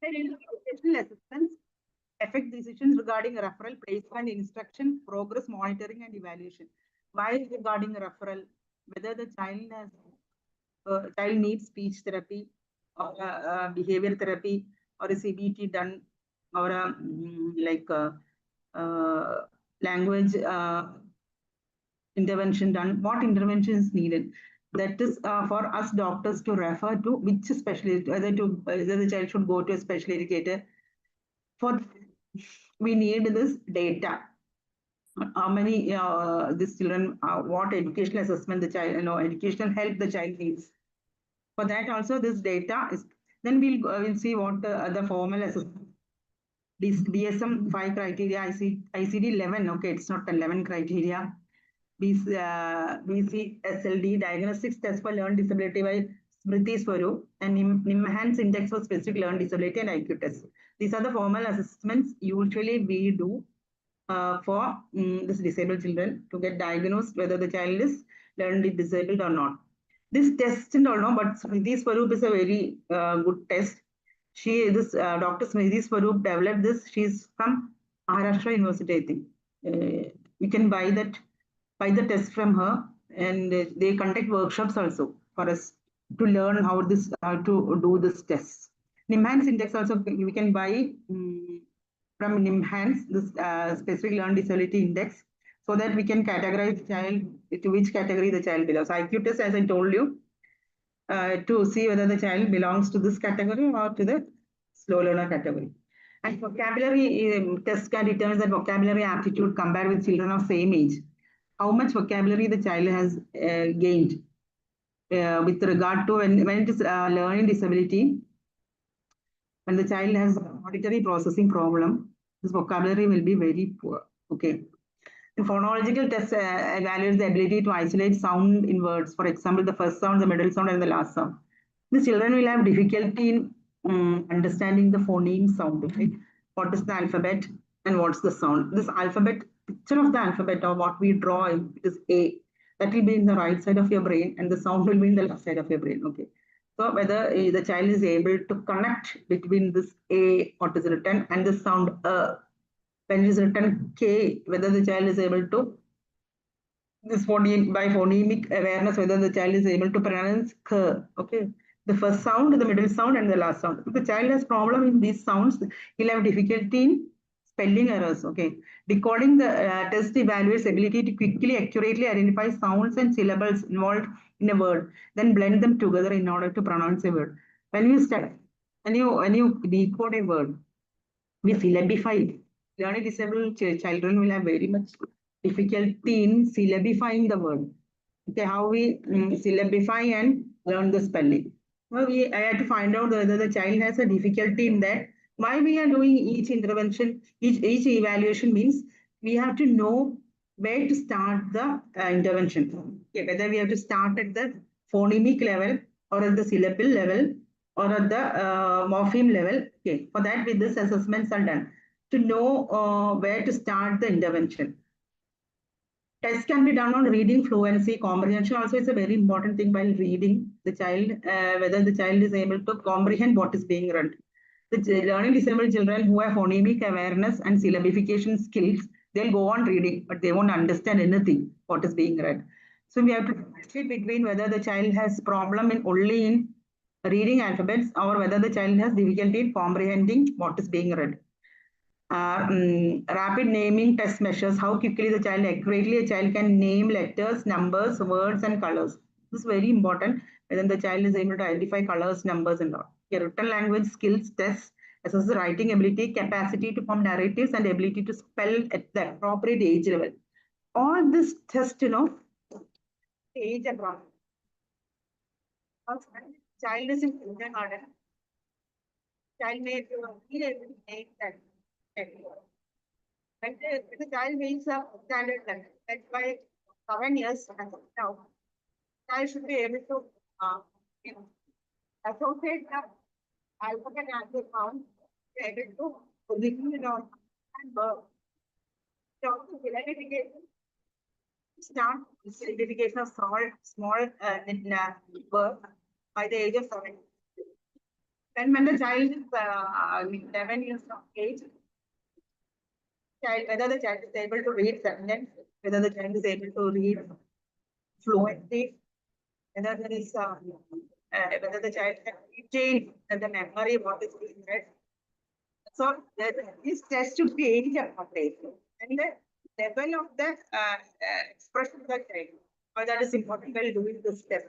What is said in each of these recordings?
Educational assistance affect decisions regarding referral, placement, instruction, progress, monitoring, and evaluation. Why regarding referral? Whether the child needs speech therapy or behavior therapy or a CBT done or uh, language intervention done, what intervention is needed. That is for us doctors to refer to which specialist, whether the child should go to a special educator. For we need this data. How many these children, what educational assessment the child, educational help the child needs. For that also this data is. Then we'll see what the formal assessment. DSM 5 criteria, ICD 11. Okay, it's not 11 criteria. BCSLD, Diagnostics Test for Learned Disability by Smriti Swarup, and NIMHANS Index for Specific Learned Disability and IQ Test. These are the formal assessments usually we do for this disabled children to get diagnosed whether the child is learned disabled or not. This test and all, no, but Smriti Swarup is a very good test. Dr. Smriti Swarup developed this. She's from Maharashtra University, I think. You can buy the test from her, and they conduct workshops also for us to learn how to do this test. NIMHANS index also we can buy from NIMHANS, this specific learned disability index, so that we can categorize the child to which category the child belongs. IQ test, as I told you, to see whether the child belongs to this category or to the slow learner category. And vocabulary test can determine that vocabulary aptitude compared with children of same age. How much vocabulary the child has gained with regard to when it is learning disability. When the child has auditory processing problem, this vocabulary will be very poor. Okay. The phonological test evaluates the ability to isolate sound in words. For example, the first sound, the middle sound, and the last sound. The children will have difficulty in understanding the phoneme sound. Right? What is the alphabet and what's the sound? This alphabet, picture of the alphabet or what we draw, it is A. That will be in the right side of your brain, and the sound will be in the left side of your brain. Okay. So whether the child is able to connect between this A, what is written, and the sound when it is written K, whether the child is able to this by phonemic awareness, whether the child is able to pronounce K. Okay, the first sound, the middle sound, and the last sound. If the child has problem in these sounds, he'll have difficulty in spelling errors. Okay, decoding the test evaluates ability to quickly, accurately identify sounds and syllables involved in a word, then blend them together in order to pronounce a word. When you start, when you decode a word, we syllabify it. Learning disabled children will have very much difficulty in syllabifying the word. Okay, how we syllabify and learn the spelling. Well, I had to find out whether the child has a difficulty in that. Why we are doing each intervention, each evaluation means we have to know where to start the intervention. Okay, whether we have to start at the phonemic level or at the syllable level or at the morpheme level. Okay, for that, with this assessments are done to know where to start the intervention. Tests can be done on reading fluency, comprehension also is a very important thing while reading the child, whether the child is able to comprehend what is being read. The learning disabled children who have phonemic awareness and syllabification skills, they'll go on reading, but they won't understand anything what is being read. So we have to differentiate between whether the child has problem in only in reading alphabets or whether the child has difficulty in comprehending what is being read. Rapid naming test measures how quickly the child accurately a child can name letters, numbers, words, and colors. This is very important. Whether the child is able to identify colors, numbers, and all. A written language skills test assesses writing ability, capacity to form narratives, and ability to spell at the appropriate age level. All this test, age and wrong. Child is in kindergarten. Child may be able to make that. When the child meets a standard level, that's why 7 years now, child should be able to associate the alphabet and the sound, be able to position it on and verb. So identification, start identification of small verb by the age of 7. And when the child is 11 years of age, whether the child is able to read sentence, whether the child is able to read fluently, whether there is whether the child can retain the memory what is being read. So this test should be age appropriate, and the level of the expression of the child. Or that is important while doing this test.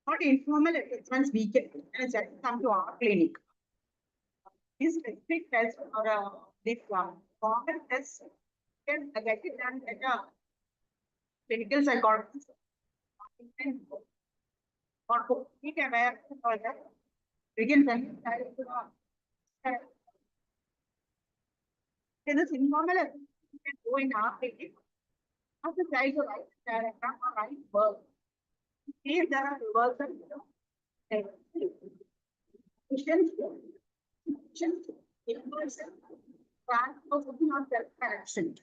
Not informal assessments we can do, and a child come to our clinic. These specific tests or this formal tests can get it done at a clinical psychologist or who we can aware or that we can send it to this informal assessment we can do in our clinic. As the child to write diagram or write work. If there are reversals, self-correction.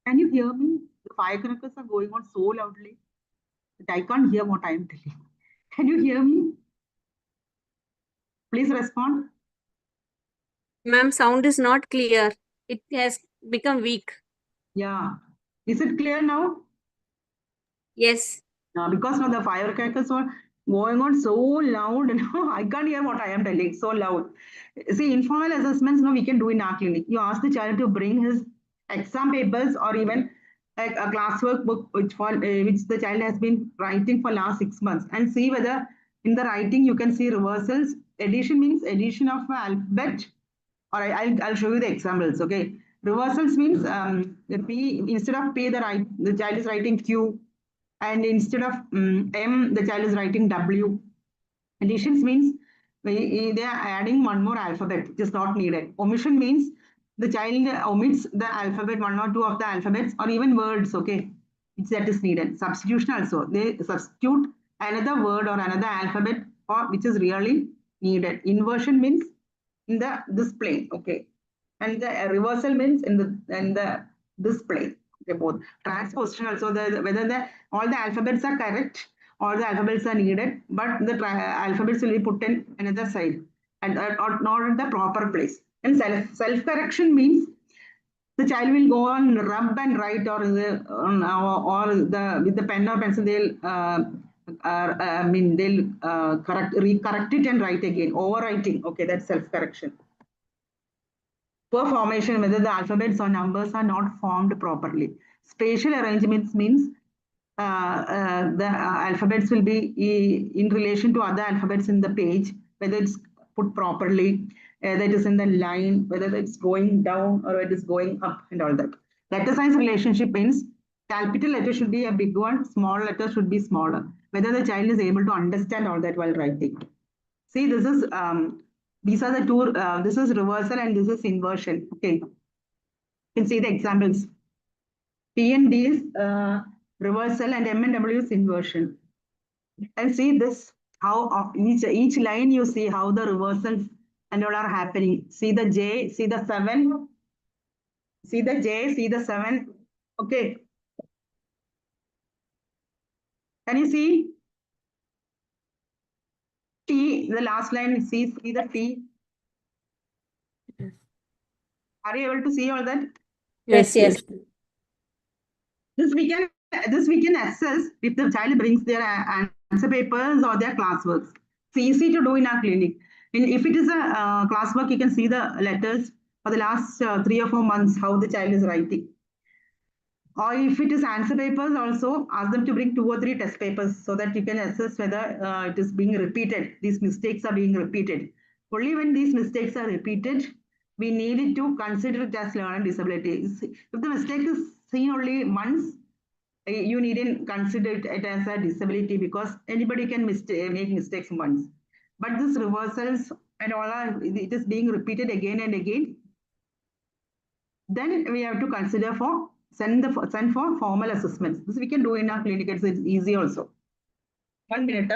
Can you hear me? The firecrackers are going on so loudly that I can't hear what I am telling. Can you hear me? Please respond. Ma'am, sound is not clear. It has become weak. Yeah. Is it clear now? Yes. Because now the firecrackers are going on so loud, I can't hear what I am telling. So loud. See, informal assessments now we can do in our clinic. You ask the child to bring his exam papers or even like a classwork book which the child has been writing for last 6 months and see whether in the writing you can see reversals. Addition means addition of alphabet. Or I'll show you the examples. Okay, reversals means the P instead of P the child is writing Q, and instead of M the child is writing W. Additions means they are adding one more alphabet, which is not needed. Omission means the child omits the alphabet, one or two of the alphabets, or even words, okay, which that is needed. Substitution also, they substitute another word or another alphabet or which is really needed. Inversion means in the display, okay, and the reversal means in the display. Okay, both transposition also whether all the alphabets are correct, all the alphabets are needed, but the alphabets will be put in another side and not in the proper place. And self correction means the child will go on rub and write or the with the pen or pencil they'll correct it and write again. Overwriting, okay, that's self correction. Poor formation, whether the alphabets or numbers are not formed properly. Spatial arrangements means the alphabets will be in relation to other alphabets in the page, whether it's put properly, whether it is in the line, whether it's going down or it is going up and all that. Letter size relationship means capital letter should be a big one, small letter should be smaller. Whether the child is able to understand all that while writing. See, this is these are the two. This is reversal and this is inversion. Okay, you can see the examples. P and D is reversal and M and W is inversion. And see this how each line you see how the reversals and all are happening. See the J, see the 7, see the J, see the 7. Okay. Can you see? T, the last line, see the T. Are you able to see all that? Yes, yes. This we can assess if the child brings their answer papers or their classworks. It's easy to do in our clinic. And if it is a classwork, you can see the letters for the last 3 or 4 months, how the child is writing. Or if it is answer papers also, ask them to bring 2 or 3 test papers so that you can assess whether it is being repeated. These mistakes are being repeated. Only when these mistakes are repeated, we need to consider it as learning disability. If the mistake is seen only once, you needn't consider it as a disability because anybody can make mistakes once. But this reversals and all are, it is being repeated again and again. Then we have to consider for send for formal assessments. This we can do in our clinic. It's easy also. 1 minute.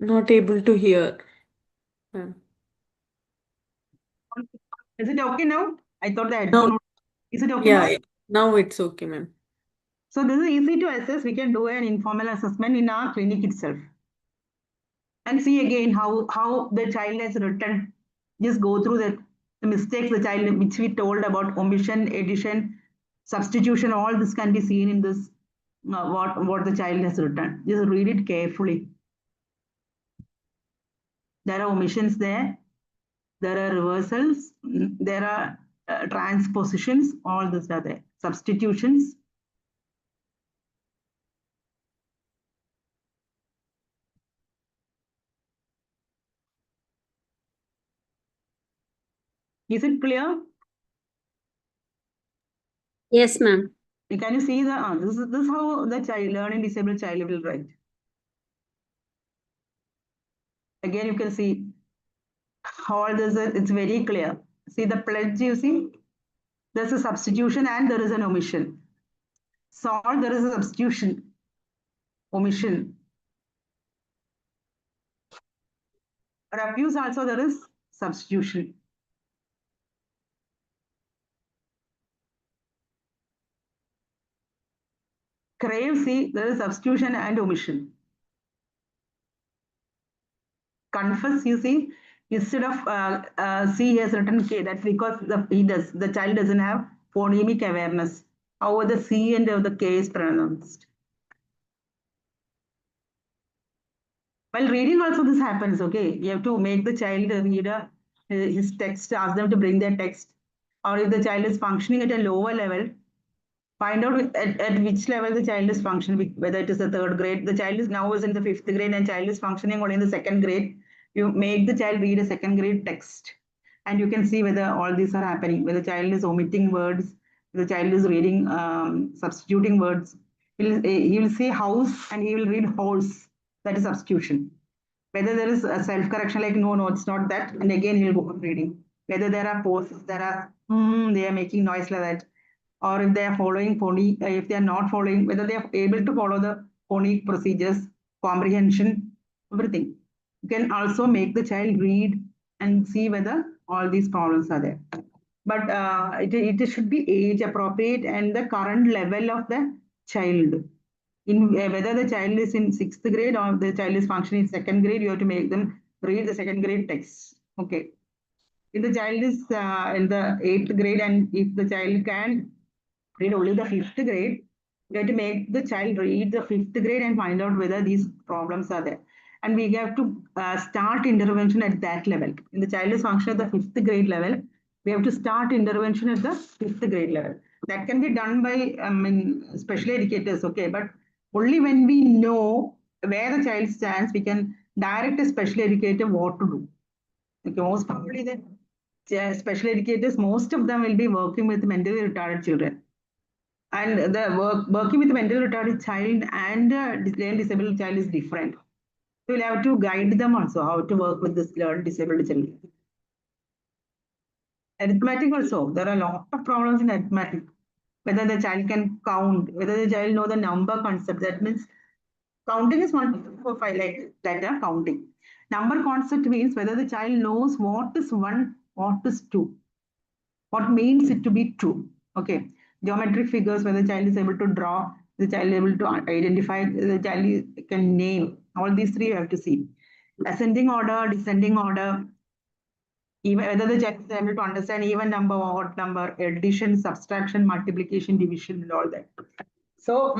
Not able to hear. Is it okay now? I thought the Now, headphone. Is it okay now? yeah, now it's okay, ma'am. So this is easy to assess. We can do an informal assessment in our clinic itself. And see again how the child has written. Just go through the mistakes the child, which we told about omission, addition, substitution, all this can be seen in this, what the child has written. Just read it carefully. There are omissions there. There are reversals. There are transpositions. All this are there. Substitutions. Is it clear? Yes, ma'am. Can you see the this is how the child, learning disabled child will write. Again, you can see all this. It's very clear. See the pledge. You see, there's a substitution and there is an omission. Solve, there is a substitution, omission. Refuse also there is substitution. Crave, see, there is substitution and omission. Confess, you see, instead of C, he has written K. That's because the child doesn't have phonemic awareness. How the C and the K is pronounced. While reading also this happens, okay? You have to make the child read his text, ask them to bring their text. Or if the child is functioning at a lower level, find out at which level the child is functioning, whether it is the third grade. The child is now is in the fifth grade and child is functioning only in the second grade. You make the child read a second grade text. And you can see whether all these are happening, whether the child is omitting words, the child is reading, substituting words. He will say house and he will read horse. That is substitution. Whether there is a self-correction like, no, it's not that. And again, he'll go on reading. Whether there are pauses, they are making noise like that. Or if they are following phonic, if they are not following, whether they are able to follow the phonic procedures, comprehension, everything. You can also make the child read and see whether all these problems are there. But it should be age appropriate and the current level of the child. In whether the child is in sixth grade or the child is functioning in second grade, you have to make them read the second grade text. Okay. If the child is in the eighth grade and if the child can read only the fifth grade, we have to make the child read the fifth grade and find out whether these problems are there. And we have to start intervention at that level. When the child is functioning at the fifth grade level, we have to start intervention at the fifth grade level. That can be done by special educators, okay, but only when we know where the child stands, we can direct a special educator what to do. Okay, most probably the special educators, most of them will be working with mentally retarded children. And the working with a mentally retarded child and learning disabled child is different. So you'll have to guide them also how to work with this learning disabled child. Arithmetic also, there are a lot of problems in arithmetic. Whether the child can count, whether the child know the number concept. That means counting is 1, 2, 3, 4, 5 like that, counting. Number concept means whether the child knows what is 1, what is 2, what means it to be true. Okay. Geometric figures, whether the child is able to draw, the child is able to identify, the child can name. All these three you have to see. Ascending order, descending order, even whether the child is able to understand even number, odd number, addition, subtraction, multiplication, division, and all that. So,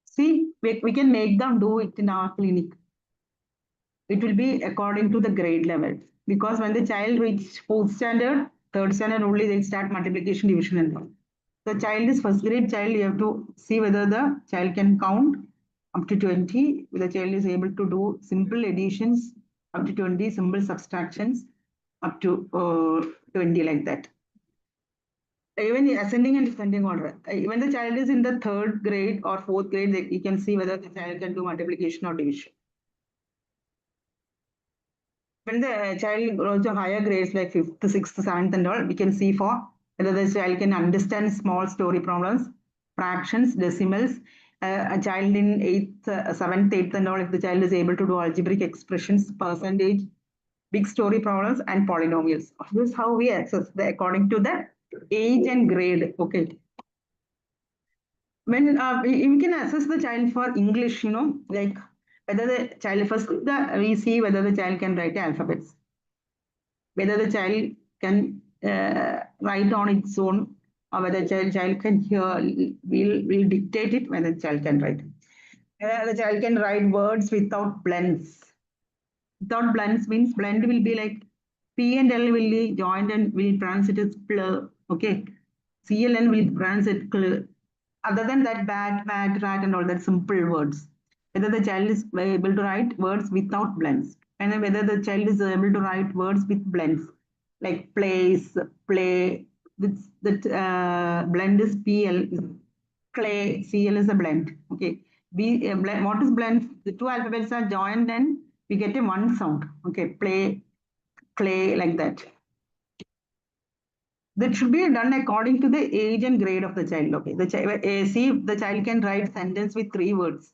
see, we can make them do it in our clinic. It will be according to the grade level. Because when the child reaches fourth standard, third standard only, they'll start multiplication, division, and all. The child is first grade child, you have to see whether the child can count up to 20, the child is able to do simple additions up to 20, simple subtractions up to 20, like that. Even ascending and descending order. When the child is in the third grade or fourth grade, you can see whether the child can do multiplication or division. When the child goes to higher grades like 5th, 6th, 7th and all, we can see for whether the child can understand small story problems, fractions, decimals, a child in 8th, 7th, 8th and all, if the child is able to do algebraic expressions, percentage, big story problems and polynomials. This is how we assess according to the age and grade. Okay. When we can assess the child for English, like whether the child we see whether the child can write alphabets, whether the child can write on its own, or whether the child can hear, we'll dictate it whether the child can write. The child can write words without blends. Without blends means blend will be like P and L will be joined and will pronounce it as pl. Okay. CLN will pronounce it cl. Other than that, bat, rat, and all that simple words. Whether the child is able to write words without blends, and then whether the child is able to write words with blends, like place, play. That blend is PL. Clay, CL is a blend. Okay. What is blend? The two alphabets are joined and we get a one sound. Okay. Play, clay, like that. That should be done according to the age and grade of the child. Okay. See, the child can write sentence with 3 words.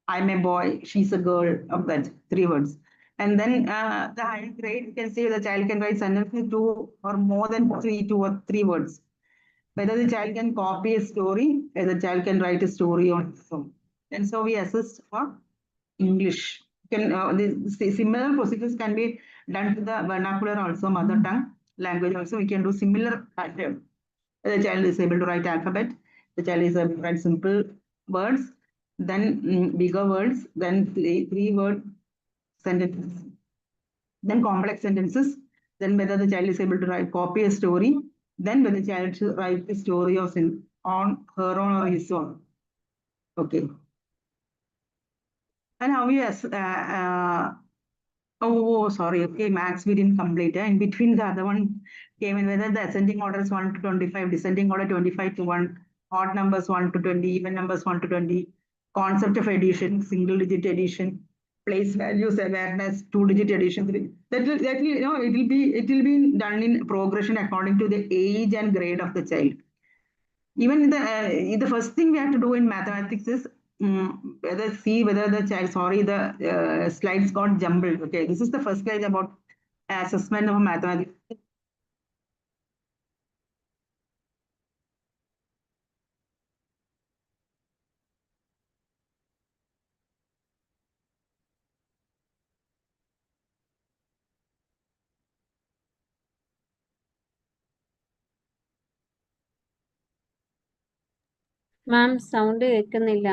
I'm a boy, she's a girl, of that 3 words. And then the higher grade, you can see the child can write sentence with 2 or more than 2 or 3 words. Whether the child can copy a story, whether the child can write a story on its own. And so we assess for English. The similar procedures can be done to the vernacular also, mother tongue language also. We can do similar pattern. The child is able to write alphabet, the child is able to write simple words, then bigger words, then 3-word sentences, then complex sentences, then whether the child is able to copy a story, then whether the child should write the story on her own or his own. Okay. And how we sorry, okay, max we didn't complete. In between the other one came in whether the ascending order is 1 to 25, descending order 25 to 1, odd numbers 1 to 20, even numbers 1 to 20, concept of addition, single digit addition, place values awareness, 2-digit addition. That will it will be done in progression according to the age and grade of the child. Even the first thing we have to do in mathematics is whether the child, the slides got jumbled. Okay, this is the first slide about assessment of mathematics. Ma'am, sound കേൾക്കുന്നില്ല.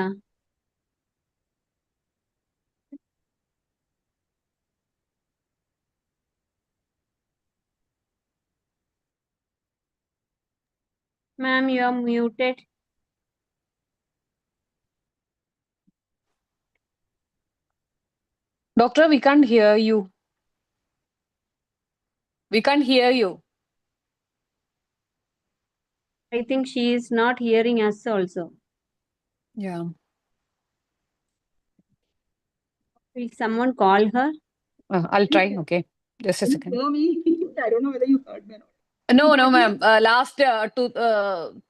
Ma'am, you are muted. Doctor, we can't hear you. We can't hear you. I think she is not hearing us also. Yeah. Will someone call her? I'll try. Okay. Just a second. Hear me? I don't know whether you heard me or not. No, ma'am. Last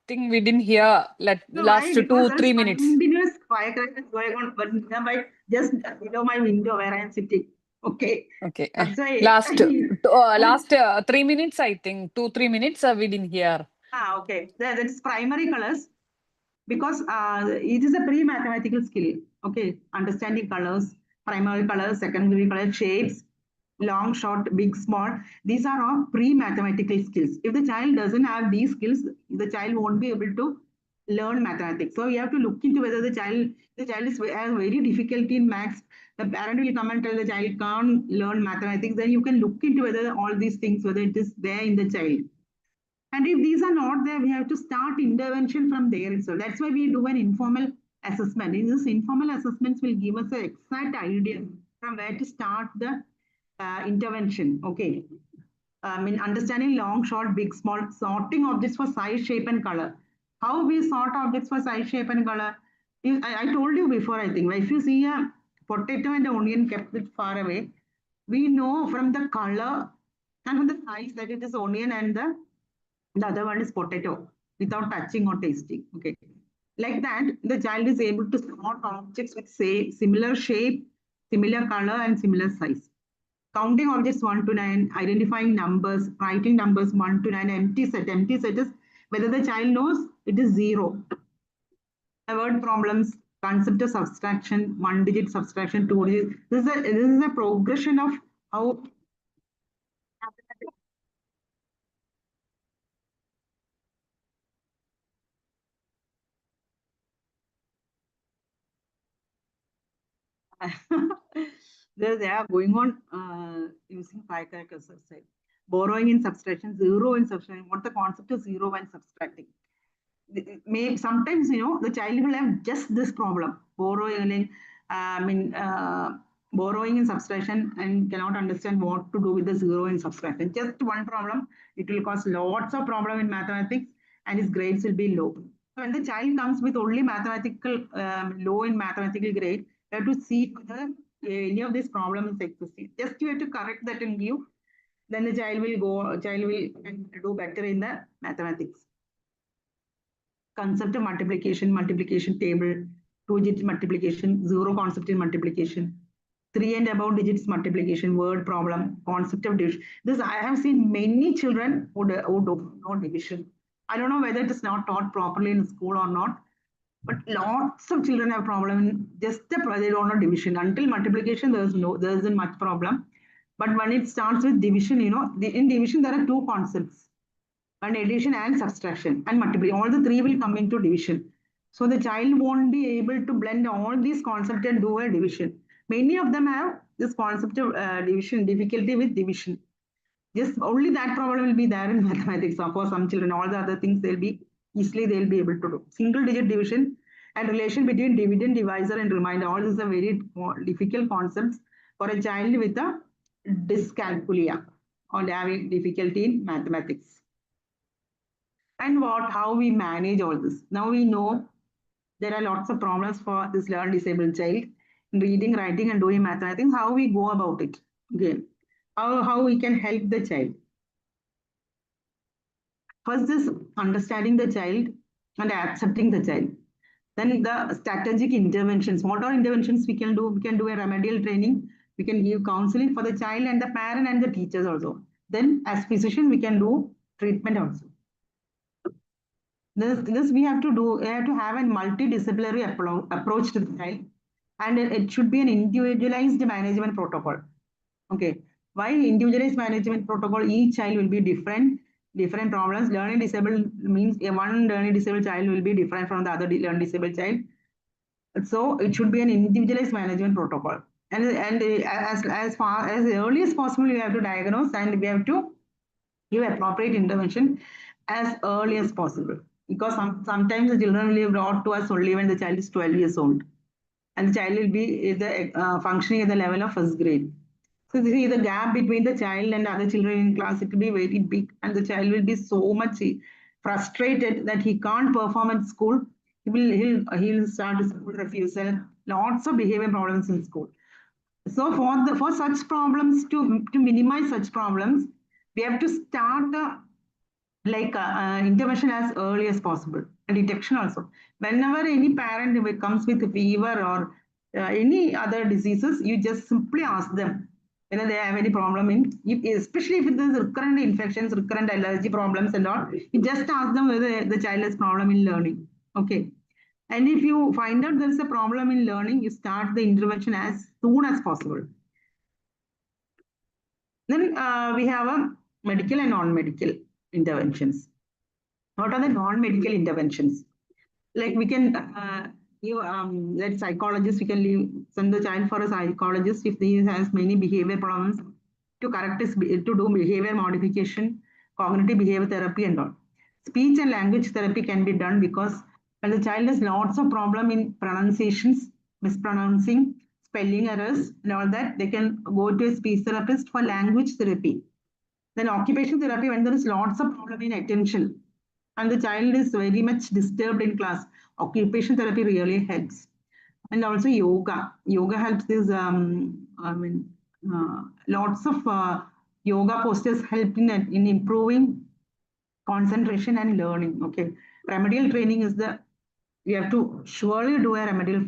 thing we didn't hear. Last 2-3 minutes. Continuous firecrackers going on, but just below my window where I am sitting. Okay. Okay. That's why Last 3 minutes, I think. 2-3 minutes we didn't hear. Okay. That is primary colors, because it is a pre-mathematical skill. Okay. Understanding colors, primary colors, secondary colors, shapes, long, short, big, small. These are all pre-mathematical skills. If the child doesn't have these skills, the child won't be able to learn mathematics. So you have to look into whether the child is has very difficulty in maths. The parent will come and tell the child can't learn mathematics. Then you can look into whether all these things, whether it is there in the child. And if these are not there, we have to start intervention from there itself. That's why we do an informal assessment. In this informal assessments will give us an exact idea from where to start the intervention. Okay. Understanding long, short, big, small, sorting objects for size, shape, and color. How we sort objects for size, shape, and color? I told you before, I think. If you see a potato and the onion kept it far away, we know from the color and from the size that it is onion and the other one is potato without touching or tasting. Okay. Like that, the child is able to spot objects with say similar shape, similar color, and similar size. Counting objects 1 to 9, identifying numbers, writing numbers 1 to 9, empty set. Empty set is whether the child knows it is 0. Word problems, concept of subtraction, 1-digit subtraction, 2-digit. This is a progression of how they are going on using 5 characters. Borrowing in subtraction, 0 in subtraction. What the concept of 0 when subtracting? Maybe sometimes the child will have just this problem, borrowing. Borrowing in subtraction and cannot understand what to do with the 0 in subtraction. Just one problem, it will cause lots of problem in mathematics, and his grades will be low. So when the child comes with only mathematical low in mathematical grade, you have to see whether any of these problems exist. Just you have to correct that and give, then the child will do better in the mathematics. Concept of multiplication table, 2-digit multiplication, 0 concept in multiplication, 3 and above digits multiplication, word problem, concept of division. This I have seen many children who don't know division. I don't know whether it is not taught properly in school or not, but lots of children have problem. They don't know division. Until multiplication, there isn't much problem. But when it starts with division, in division there are 2 concepts. And addition and subtraction and multiplication. All the 3 will come into division. So the child won't be able to blend all these concepts and do a division. Many of them have this concept of division, difficulty with division. Just only that problem will be there in mathematics. For some children, all the other things they'll be able to do. Single digit division and relation between dividend, divisor, and remainder. All these are very difficult concepts for a child with a dyscalculia or having difficulty in mathematics. And how we manage all this. Now we know there are lots of problems for this learn disabled child in reading, writing, and doing mathematics. How we go about it? Okay. How we can help the child. First is understanding the child and accepting the child. Then the strategic interventions. What are interventions we can do? We can do a remedial training. We can give counseling for the child and the parent and the teachers also. Then as physician, we can do treatment also. This we have to do. We have to have a multidisciplinary approach to the child, and it should be an individualized management protocol. Okay, why individualized management protocol? Each child will be different problems. Learning disabled means one learning disabled child will be different from the other learning disabled child. So it should be an individualized management protocol, and as far as early as possible, we have to diagnose and we have to give appropriate intervention as early as possible. Because sometimes the children will be brought to us only when the child is 12 years old. And the child will be functioning at the level of first grade. So you see the gap between the child and other children in class, it will be very big. And the child will be so much frustrated that he can't perform at school. He'll start school refusal, lots of behavior problems in school. So for such problems, to minimize such problems, we have to start intervention as early as possible, and detection also. Whenever any parent comes with fever or any other diseases, you just simply ask them whether they have any problem especially if there's recurrent infections, recurrent allergy problems and all, you just ask them whether the child has problem in learning. Okay. And if you find out there's a problem in learning, you start the intervention as soon as possible. Then we have a medical and non-medical interventions. What are the non-medical interventions? Like we can let psychologists, we can send the child for a psychologist if he has many behavior problems to correct his, to do behavior modification, cognitive behavior therapy and all. Speech and language therapy can be done because when the child has lots of problem in pronunciations, mispronouncing, spelling errors and all that, they can go to a speech therapist for language therapy. Then occupational therapy, when there is lots of problem in attention and the child is very much disturbed in class, occupational therapy really helps. And also yoga. Yoga helps this, lots of yoga postures help in improving concentration and learning. Okay. Remedial training is the we have to surely do a remedial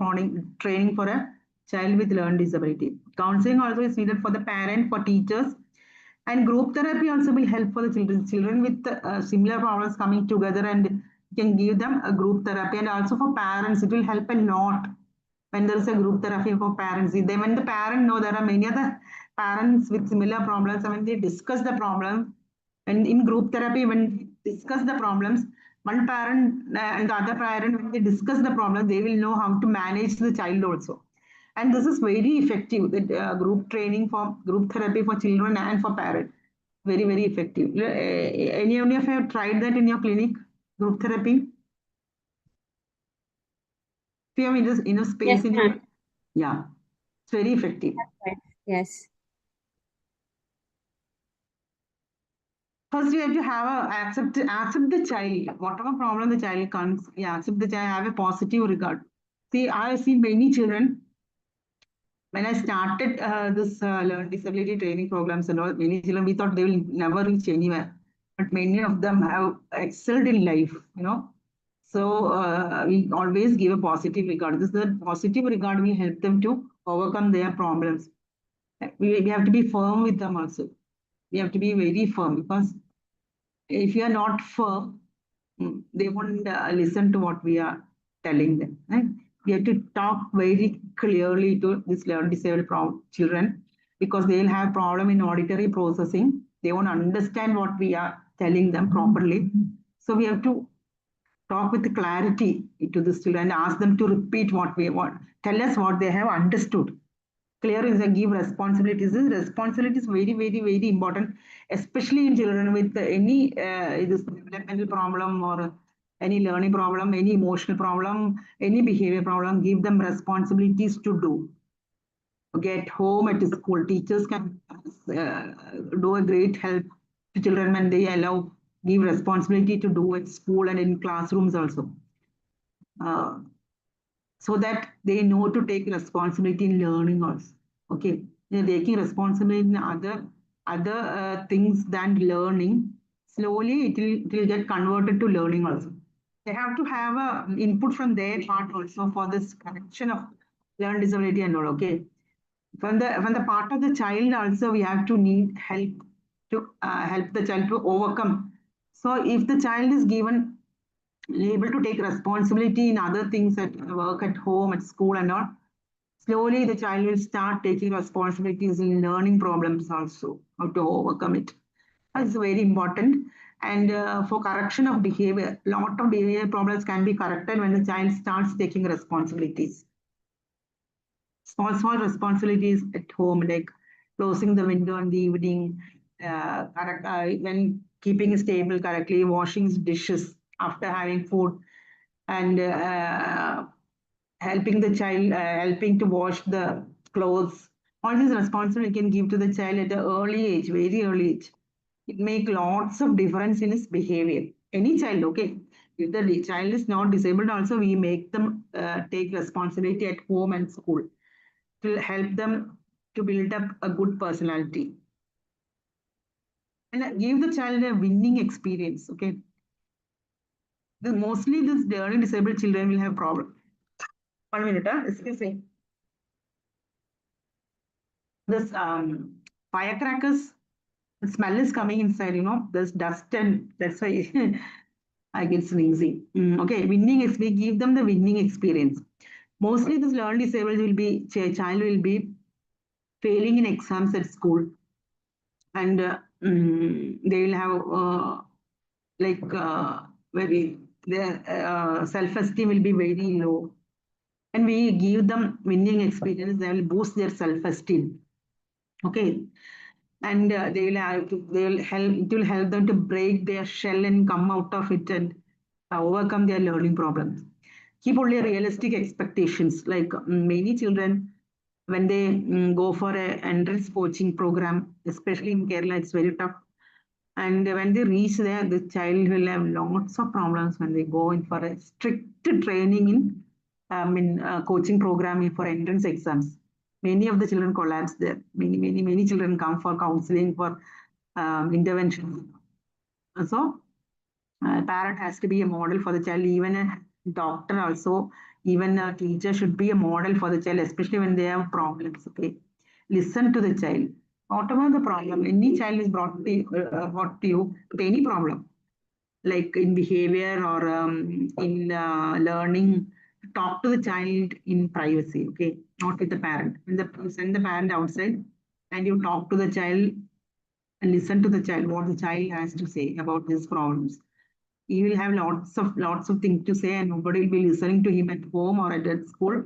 training for a child with learning disability. Counseling also is needed for the parent, for teachers, and group therapy also will help for the children. Children with similar problems coming together and can give them a group therapy, and also for parents, it will help a lot when there is a group therapy for parents. When the parent know there are many other parents with similar problems, and when they discuss the problem, and in group therapy, when discuss the problems, one parent and the other parent, when they discuss the problem, they will know how to manage the child also. And this is very effective, that group training for group therapy for children and for parents. Very, very effective. Any of you have tried that in your clinic, group therapy? If you have enough space Yes, in your, ma'am. yeah, it's very effective. Yes. First, you have to have accept the child, whatever problem the child comes, yeah, accept the child, have a positive regard. See, I have seen many children. When I started this learning disability training programs and all, many children, we thought they will never reach anywhere, but many of them have excelled in life, you know. So we always give a positive regard. This the positive regard will help them to overcome their problems. We have to be firm with them also. We have to be very firm, because if you are not firm, they won't listen to what we are telling them. Right? We have to talk very clearly to these learning disabled children, because they will have problem in auditory processing. They won't understand what we are telling them properly. So we have to talk with clarity to the children and ask them to repeat what we want. Tell us what they have understood. Clear is a give responsibilities. This responsibility is very, very, very important, especially in children with any this developmental problem or any learning problem, any emotional problem, any behavior problem. Give them responsibilities to do. Okay, at home, at school, teachers can do a great help to children when they give responsibility to do at school and in classrooms also. So that they know to take responsibility in learning also. Okay, they're taking responsibility in other things than learning. Slowly, it will get converted to learning also. They have to have a input from their part also for this correction of learning disability and all. Okay, from the part of the child also, we have to need help to help the child to overcome. So if the child is given able to take responsibility in other things at work, at home, at school and all, slowly the child will start taking responsibilities in learning problems also, how to overcome it. That's very important. And for correction of behavior, a lot of behavior problems can be corrected when the child starts taking responsibilities. Small responsibilities at home, like closing the window in the evening, when keeping his table correctly, washing his dishes after having food, and helping the child, helping to wash the clothes. All these responsibilities can give to the child at an early age, very early age. It makes lots of difference in his behavior. Any child, okay. If the child is not disabled, also we make them take responsibility at home and school to help them to build up a good personality. And give the child a winning experience, okay. Mostly these learning disabled children will have problem. 1 minute, excuse me. This firecrackers, the smell is coming inside, you know, there's dust, and that's why I get sneezy. Okay, winning is we give them the winning experience. Mostly this learning disabled will be, child will be failing in exams at school, and they will have very, their self-esteem will be very low, and we give them winning experience, they will boost their self-esteem. Okay, and they will help, it will help them to break their shell and come out of it and overcome their learning problems. Keep only realistic expectations, like many children, when they go for a entrance coaching program, especially in Kerala, it's very tough. And when they reach there, the child will have lots of problems when they go in for a strict training in coaching program for entrance exams. Many of the children collapse there. Many children come for counseling, for intervention. So, parent has to be a model for the child, even doctor also, even a teacher should be a model for the child, especially when they have problems. Okay, listen to the child. Whatever the problem, any child is brought to you with any problem, like in behavior or in learning. Talk to the child in privacy. Okay, not with the parent. When you send the parent outside and you talk to the child and listen to the child, what the child has to say about his problems. He will have lots of things to say, and nobody will be listening to him at home or at school.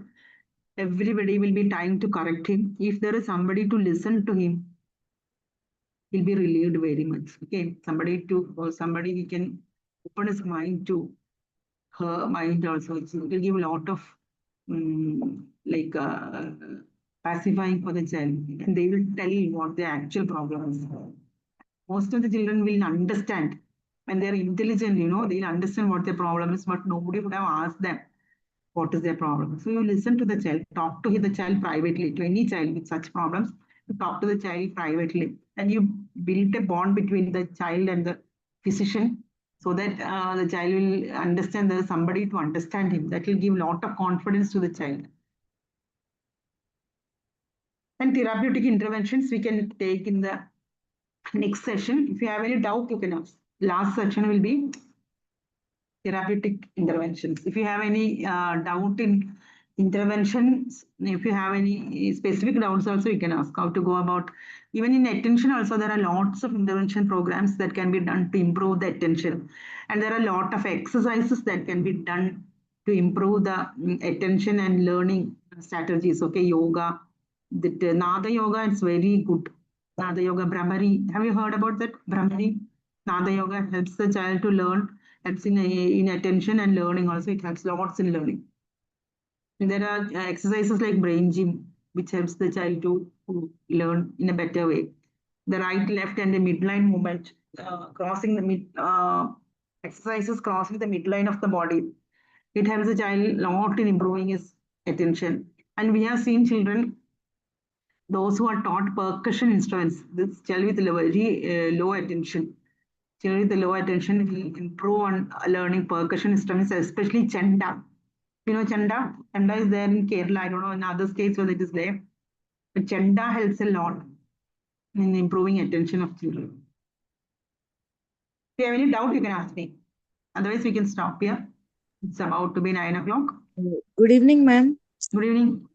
Everybody will be trying to correct him. If there is somebody to listen to him, he'll be relieved very much. Okay, somebody he can open his mind to, her mind also. It will give a lot of like pacifying for the child, and they will tell what the actual problem is. Most of the children will understand when they're intelligent, they'll understand what their problem is, but nobody would have asked them what is their problem. So you listen to the child, talk to the child privately, to any child with such problems, you talk to the child privately, and you build a bond between the child and the physician, so that the child will understand there's somebody to understand him. That will give a lot of confidence to the child. And therapeutic interventions we can take in the next session. If you have any doubt, you can ask. Last section will be therapeutic interventions. If you have any doubt in interventions, if you have any specific doubts also, you can ask how to go about. Even in attention also, there are lots of intervention programs that can be done to improve the attention. And there are a lot of exercises that can be done to improve the attention and learning strategies. Okay, yoga, the Nada yoga is very good. Nada yoga, Brahmari. Have you heard about that? Brahmari. Nada yoga helps the child to learn, helps in attention and learning also. It helps lots in learning. And there are exercises like brain gym, which helps the child to learn in a better way. The right, left, and the midline movement, crossing the exercises crossing the midline of the body. It helps the child a lot in improving his attention. And we have seen children, those who are taught percussion instruments, this child with very low attention. Children with the low attention will improve on learning percussion instruments, especially chanda. You know chanda? Chanda is there in Kerala. I don't know in other states whether it is there. But chanda helps a lot in improving attention of children. If you have any doubt, you can ask me. Otherwise, we can stop here. It's about to be 9 o'clock. Good evening, ma'am. Good evening.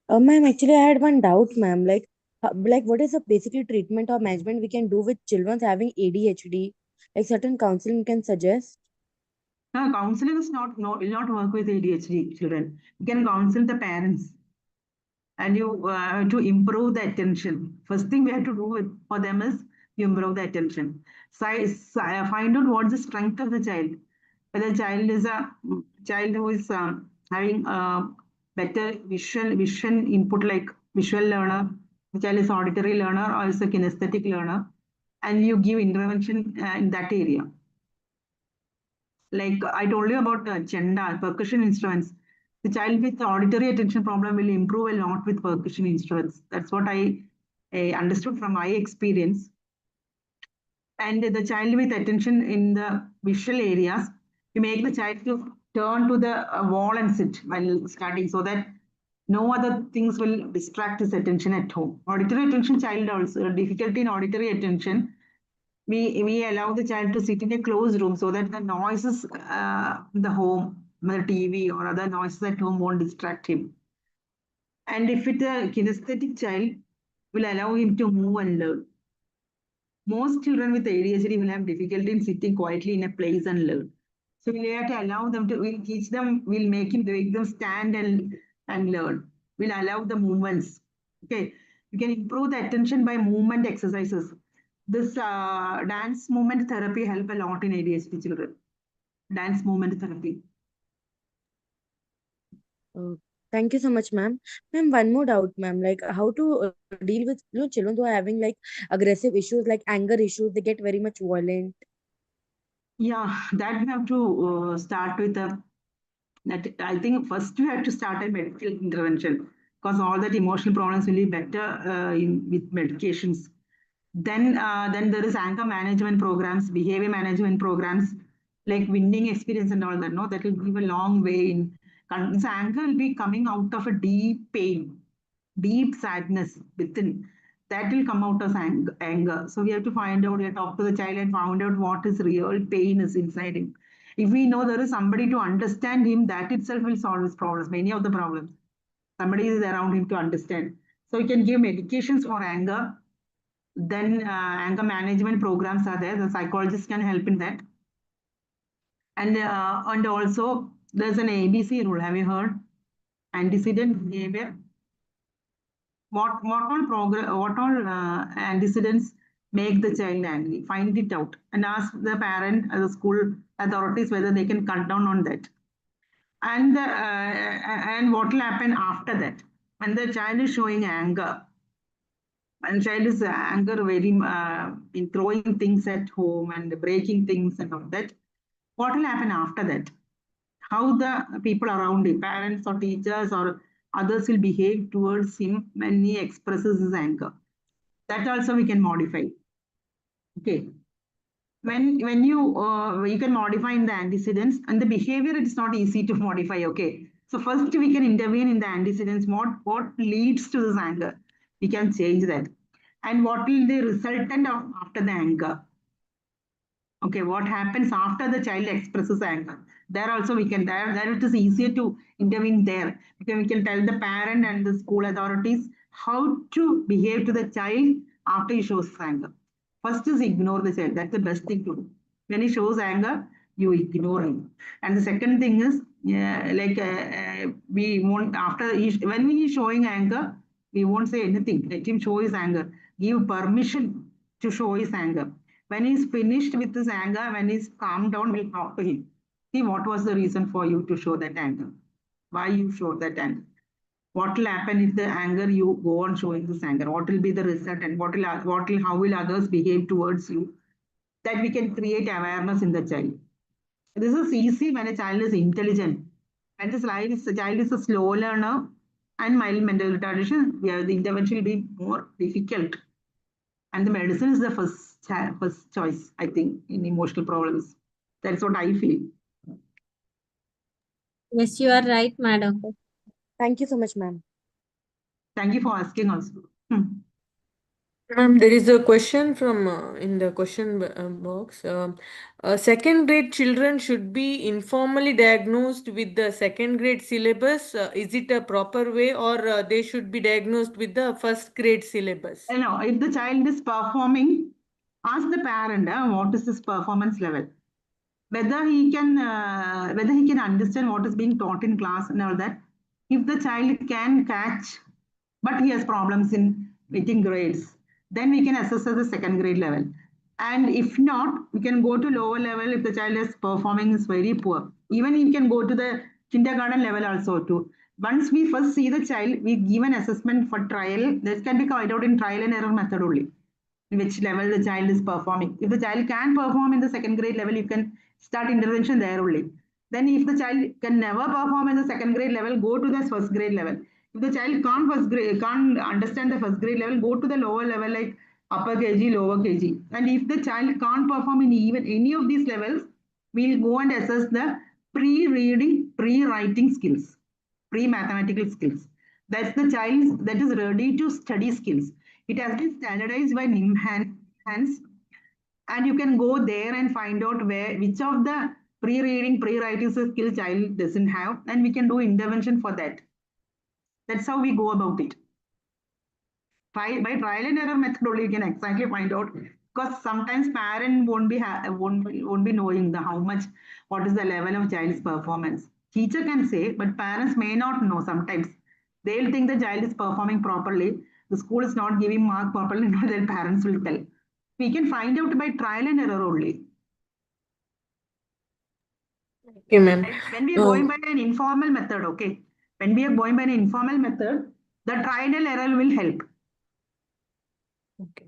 Ma'am, actually, I had one doubt, ma'am. Like what is the basically treatment or management we can do with children having ADHD? Like certain counseling can suggest. No, counseling is will not work with ADHD children. You can counsel the parents, and you to improve the attention. First thing we have to do for them is you improve the attention. So find out what's the strength of the child. Whether the child is a child who is having better vision input, like visual learner, the child is auditory learner, or is a kinesthetic learner, and you give intervention in that area. Like I told you about chanda, percussion instruments. The child with auditory attention problem will improve a lot with percussion instruments. That's what I understood from my experience. And the child with attention in the visual areas, you make the child to turn to the wall and sit while studying, so that no other things will distract his attention at home. Auditory attention child also, difficulty in auditory attention, we allow the child to sit in a closed room so that the noises in the home, the TV or other noises at home won't distract him. And if it's a kinesthetic child, will allow him to move and learn. Most children with ADHD will have difficulty in sitting quietly in a place and learn. So we have to allow them to, we'll teach them, we'll make them stand and learn. We'll allow the movements. Okay, you can improve the attention by movement exercises. This dance movement therapy help a lot in ADHD children. Dance movement therapy. Thank you so much, ma'am. Ma'am, one more doubt, ma'am. Like how to deal with children who are having like aggressive issues, like anger issues. They get very much violent. Yeah, that we have to start with that. I think first we have to start a medical intervention, because all that emotional problems will be better with medications. Then there is anger management programs, behavior management programs, like winning experience and all that, no, that will give a long way in. So anger will be coming out of a deep pain, deep sadness within. That will come out as anger. So we have to find out, we have to talk to the child and find out what his real pain is inside him. If we know there is somebody to understand him, that itself will solve his problems, many of the problems. Somebody is around him to understand. So we can give medications for anger. Then anger management programs are there. The psychologist can help in that. And also there's an ABC rule. Have you heard? Antecedent behavior. What all antecedents make the child angry? Find it out and ask the parent, the school authorities whether they can cut down on that. And what will happen after that? When the child is showing anger, when child is anger very in throwing things at home and breaking things and all that, what will happen after that? How the people around him, parents or teachers or others will behave towards him when he expresses his anger. That also we can modify. Okay. When you can modify in the antecedents and the behavior, it's not easy to modify. Okay. So first we can intervene in the antecedents. What leads to this anger? We can change that. And what will the resultant of after the anger? Okay, what happens after the child expresses anger? There also we can, there it is easier to intervene there. Because we can tell the parent and the school authorities how to behave to the child after he shows anger. First is ignore the child. That's the best thing to do. When he shows anger, you ignore him. And the second thing is, we won't, when he is showing anger, we won't say anything. Let him show his anger. Give permission to show his anger. When he's finished with his anger, when he's calmed down, we'll talk to him. See, what was the reason for you to show that anger? Why you showed that anger? What will happen if the anger you go on showing this anger? What will be the result and how will others behave towards you? That we can create awareness in the child. This is easy when a child is intelligent. When the child is a slow learner and mild mental retardation, the intervention will be more difficult. And the medicine is the first choice, I think, in emotional problems. That's what I feel. Yes, you are right, madam. Thank you so much, ma'am. Thank you for asking also. There is a question from in the question box. Second grade children should be informally diagnosed with the second grade syllabus. Is it a proper way, or they should be diagnosed with the first grade syllabus? No, if the child is performing, ask the parent what is his performance level. Whether he can understand what is being taught in class and all that. If the child can catch, but he has problems in getting grades, then we can assess at the second grade level. And if not, we can go to lower level if the child is performing is very poor. Even we can go to the kindergarten level also too. Once we first see the child, we give an assessment for trial. This can be carried out in trial and error method only. In which level the child is performing. If the child can perform in the second grade level, you can start intervention there only. Then if the child can never perform in the second grade level, go to the first grade level. If the child can't understand the first grade level, go to the lower level like upper KG, lower KG. And if the child can't perform in even any of these levels, we'll go and assess the pre-reading, pre-writing skills, pre-mathematical skills. That's the child that is ready to study skills. It has been standardized by NIMHANS, and you can go there and find out which of the pre-reading, pre-writing skill child doesn't have, and we can do intervention for that. That's how we go about it. By trial and error method only, you can exactly find out, because sometimes parent won't be knowing what is the level of child's performance. Teacher can say, but parents may not know sometimes. They'll think the child is performing properly. The school is not giving mark properly, no, then parents will tell. We can find out by trial and error only. Okay, ma'am. When we are going by an informal method, okay. When we are going by an informal method, the trial and error will help. Okay.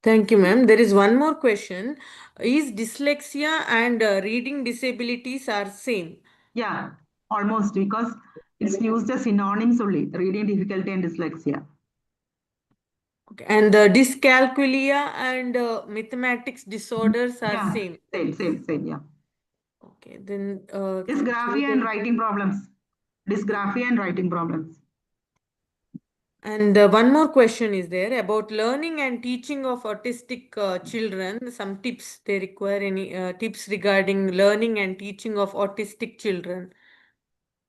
Thank you, ma'am. There is one more question. Is dyslexia and reading disabilities are same? Yeah, almost, because it's used as synonyms only, reading difficulty and dyslexia. Okay. And dyscalculia and mathematics disorders are Yeah, same. same, yeah. Okay, then Dysgraphia and writing problems. Dysgraphia and writing problems. And one more question is there about learning and teaching of autistic children. Some tips they require any tips regarding learning and teaching of autistic children.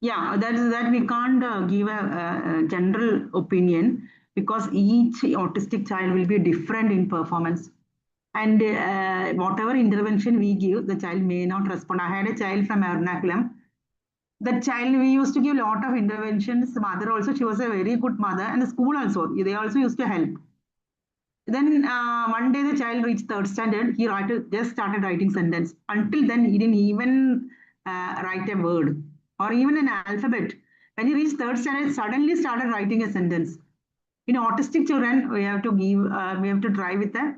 Yeah, that we can't give a general opinion because each autistic child will be different in performance. And whatever intervention we give, the child may not respond. I had a child from Ernakulam. That child, we used to give a lot of interventions. Mother also, she was a very good mother, and the school also, they also used to help. Then one day the child reached third standard. He just started writing sentence. Until then, he didn't even write a word or even an alphabet. When he reached third standard, suddenly started writing a sentence. In autistic children, we have to try with a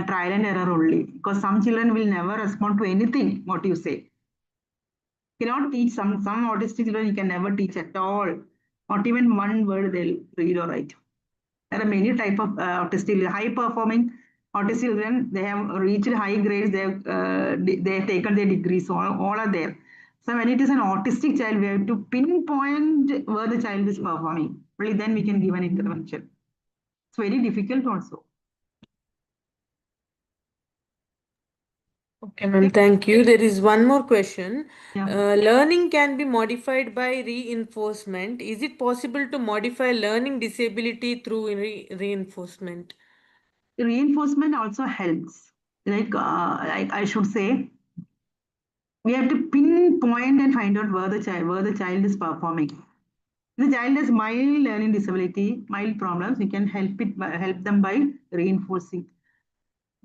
trial and error only, because some children will never respond to anything what you say. You cannot teach some autistic children, you can never teach at all. Not even one word they'll read or write. There are many type of autistic, high performing autistic children. They have reached high grades. They have taken their degrees. All are there. So when it is an autistic child, we have to pinpoint where the child is performing. Only then we can give an intervention. It's very difficult also. Okay, ma'am, thank you. There is one more question. Yeah. Learning can be modified by reinforcement. Is it possible to modify learning disability through reinforcement? Reinforcement also helps. Like I should say, we have to pinpoint and find out where the child is performing. If the child has mild learning disability, mild problems, we can help them by reinforcing.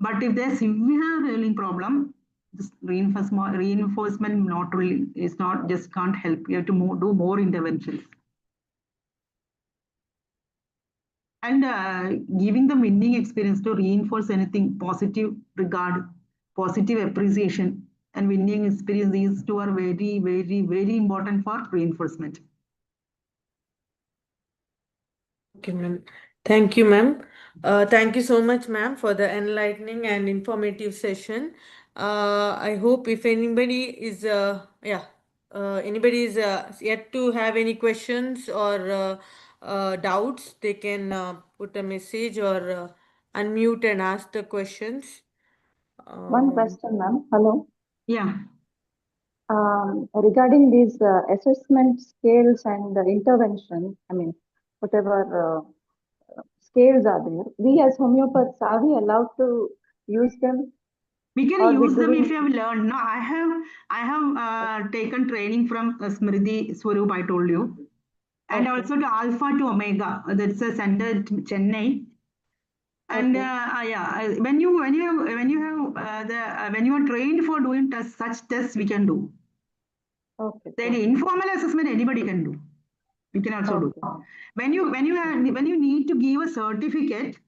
But if there's severe learning problem, this reinforcement not really is not just can't help. You have to do more interventions. And giving them winning experience to reinforce anything positive regard, positive appreciation, and winning experience. These two are very, very, very important for reinforcement. Okay, ma'am. Thank you, ma'am. Thank you so much, ma'am, for the enlightening and informative session. I hope if anybody is, anybody is yet to have any questions or doubts, they can put a message or unmute and ask the questions. One question, ma'am. Hello. Yeah. Regarding these assessment scales and intervention, I mean, whatever scales are there, we as homeopaths, are we allowed to use them? We can Or we use them doing- if you have learned. No, I have taken training from Smriti Swaroop, I told you, and Okay. also to Alpha to Omega. That's a center at Chennai. And Okay. when you are trained for doing such tests, we can do. Okay. Then informal assessment anybody can do. We can also do. When you need to give a certificate,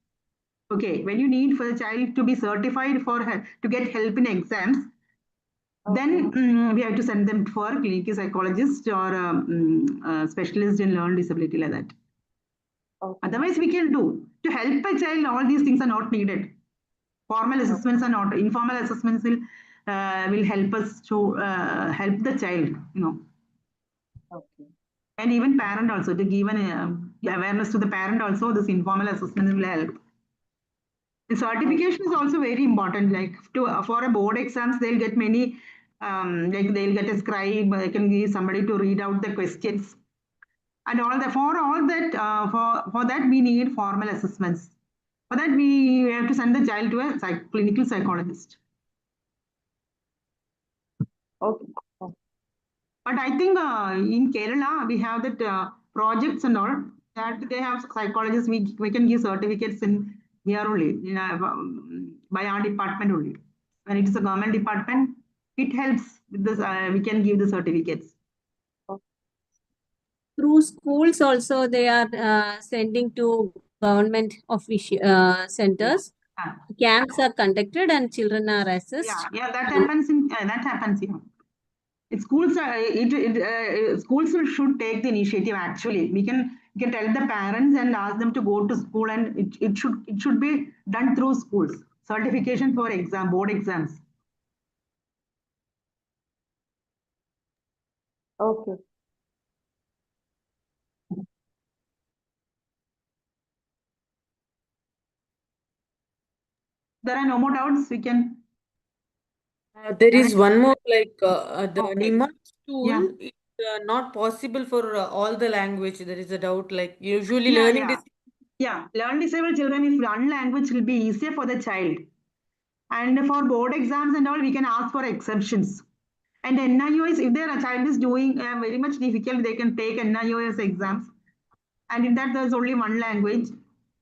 okay, when you need for the child to be certified to get help in exams, then we have to send them for clinical psychologist or specialist in learning disability like that. Okay. Otherwise, we can do. To help a child, all these things are not needed. Formal assessments are not. Informal assessments will help us to help the child, you know. Okay. And even parent also, to give an awareness to the parent also, this informal assessment will help. The certification is also very important. Like for a board exams, they'll get many, like they'll get a scribe, they can give somebody to read out the questions. And all that, for all that, for that we need formal assessments. For that we have to send the child to a clinical psychologist. Okay. But I think in Kerala, we have that projects and all, that they have psychologists, we can give certificates in here only, by our department only. When it is a government department, it helps with this, we can give the certificates. Through schools also, they are sending to government centers. Yeah. Camps are conducted and children are assessed. Yeah, that happens here. Schools should take the initiative. Actually, we can tell the parents and ask them to go to school, and it should be done through schools. Certification for board exams. Okay. There are no more doubts. We can. There is one more, like the Okay. Nimax tool Yeah. is not possible for all the language. There is a doubt, like usually Yeah, learning yeah. Yeah, learn disabled children, if one language will be easier for the child. And for board exams and all, we can ask for exceptions. And NIOS, if their child is doing very much difficult, they can take NIOS exams. And in that, there's only one language.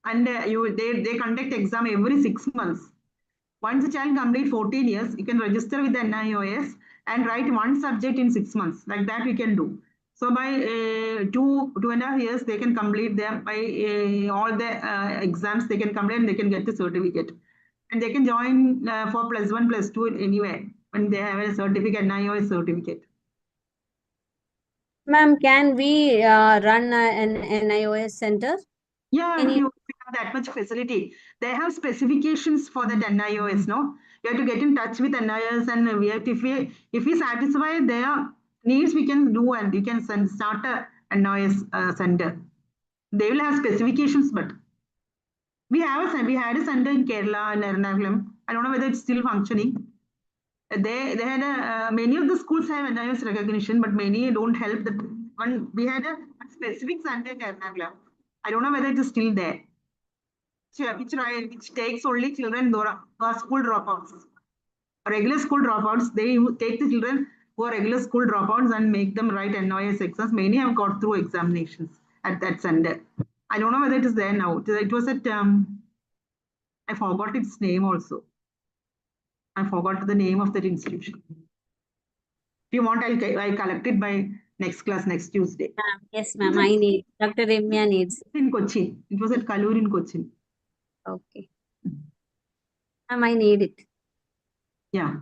And they conduct exam every 6 months. Once a child complete 14 years, you can register with the NIOS and write one subject in 6 months. Like that, we can do. So by 2.5 years, they can complete them. By all the exams, they can complete and they can get the certificate. And they can join for +1, +2 anywhere when they have a certificate, NIOS certificate. Ma'am, can we run an NIOS center? Yeah, if Any you have that much facility, they have specifications for that NIOS, no? You have to get in touch with NIOS, and we have to, if we satisfy their needs, we can do, and we can start a NIOS center. They will have specifications, but we had a center in Kerala and Ernakulam. I don't know whether it's still functioning. They had many of the schools have NIOS recognition, but many don't help. The one we had a specific center in Ernakulam. I don't know whether it is still there. Which takes only children who are school dropouts. Regular school dropouts, they take the children who are regular school dropouts and make them write NIOS exams. Many have got through examinations at that center. I don't know whether it is there now. It was at, I forgot its name also. I forgot the name of that institution. If you want, I'll collect it by next class, next Tuesday. Yes, ma'am. I need. Dr. Remya needs. In Cochin. It was at Kallur in Cochin. Okay. Ma'am, I need it. Yeah.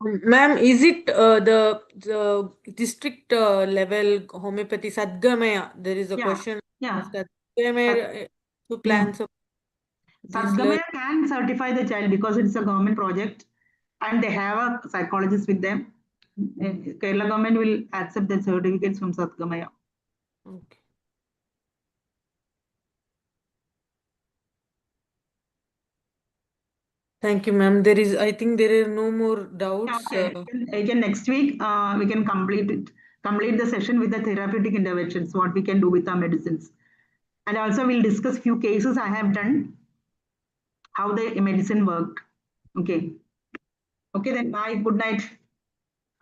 Ma'am, is it the district level homeopathy Sadgamaya? There is a Yeah, question. yeah. Sadgamaya to plans of this Sadgamaya can certify the child because it's a government project and they have a psychologist with them. Kerala government will accept the certificates from Sadgamaya. Okay. Thank you, ma'am. I think there are no more doubts. Okay. Again, next week we can complete the session with the therapeutic interventions, what we can do with our medicines. And also we'll discuss few cases I have done, how the medicine worked. Okay. Okay, then bye. Good night.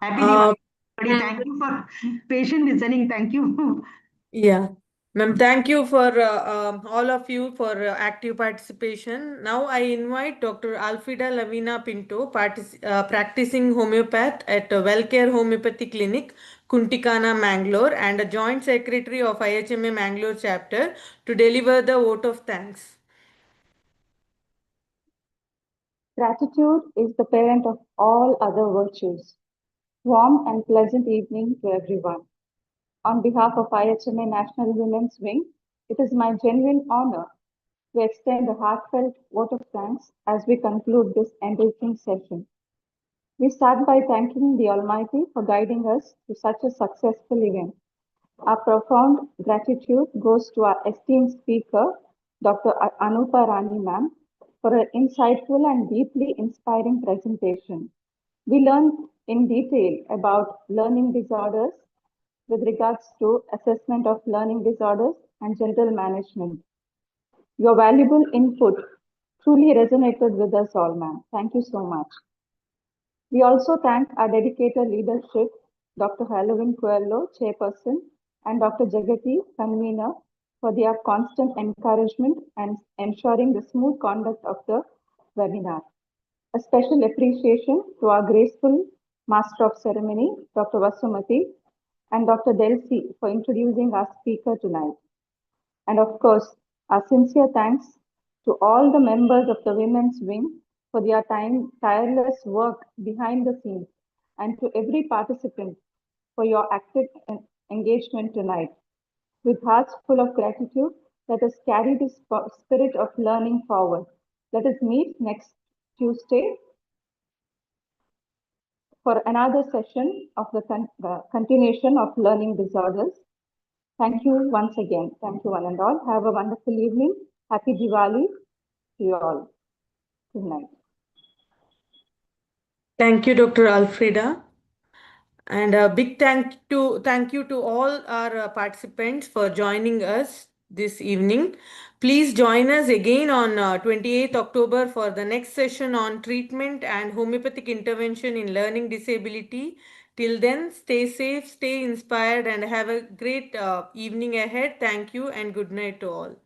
Happy Diwali. Thank you for patient listening. Thank you. Yeah. Ma'am, thank you for all of you for active participation. Now I invite Dr. Alfreda Lavina Pinto, practicing homeopath at Wellcare Homeopathy Clinic, Kuntikana, Mangalore, and a joint secretary of IHMA Mangalore chapter to deliver the vote of thanks. Gratitude is the parent of all other virtues. Warm and pleasant evening to everyone. On behalf of IHMA National Women's Wing, it is my genuine honor to extend a heartfelt vote of thanks as we conclude this enriching session. We start by thanking the Almighty for guiding us to such a successful event. Our profound gratitude goes to our esteemed speaker, Dr. Anupa Rani ma'am, for her insightful and deeply inspiring presentation. We learned in detail about learning disorders with regards to assessment of learning disorders and general management. Your valuable input truly resonated with us all, ma'am. Thank you so much. We also thank our dedicated leadership, Dr. Halloween Coelho, Chairperson, and Dr. Jagati, Convener, for their constant encouragement and ensuring the smooth conduct of the webinar. A special appreciation to our graceful Master of Ceremony, Dr. Vasumati, and Dr. Delsi for introducing our speaker tonight. And of course, our sincere thanks to all the members of the Women's Wing for their tireless work behind the scenes, and to every participant for your active engagement tonight. With hearts full of gratitude, let us carry this spirit of learning forward. Let us meet next Tuesday for another session of the continuation of learning disorders. Thank you once again. Thank you one and all. Have a wonderful evening. Happy Diwali to you all. Good night. Thank you, Dr. Alfreda. And a big thank you to all our participants for joining us this evening. Please join us again on 28th October for the next session on treatment and homeopathic intervention in learning disability. Till then, stay safe, stay inspired, and have a great evening ahead. Thank you and good night to all.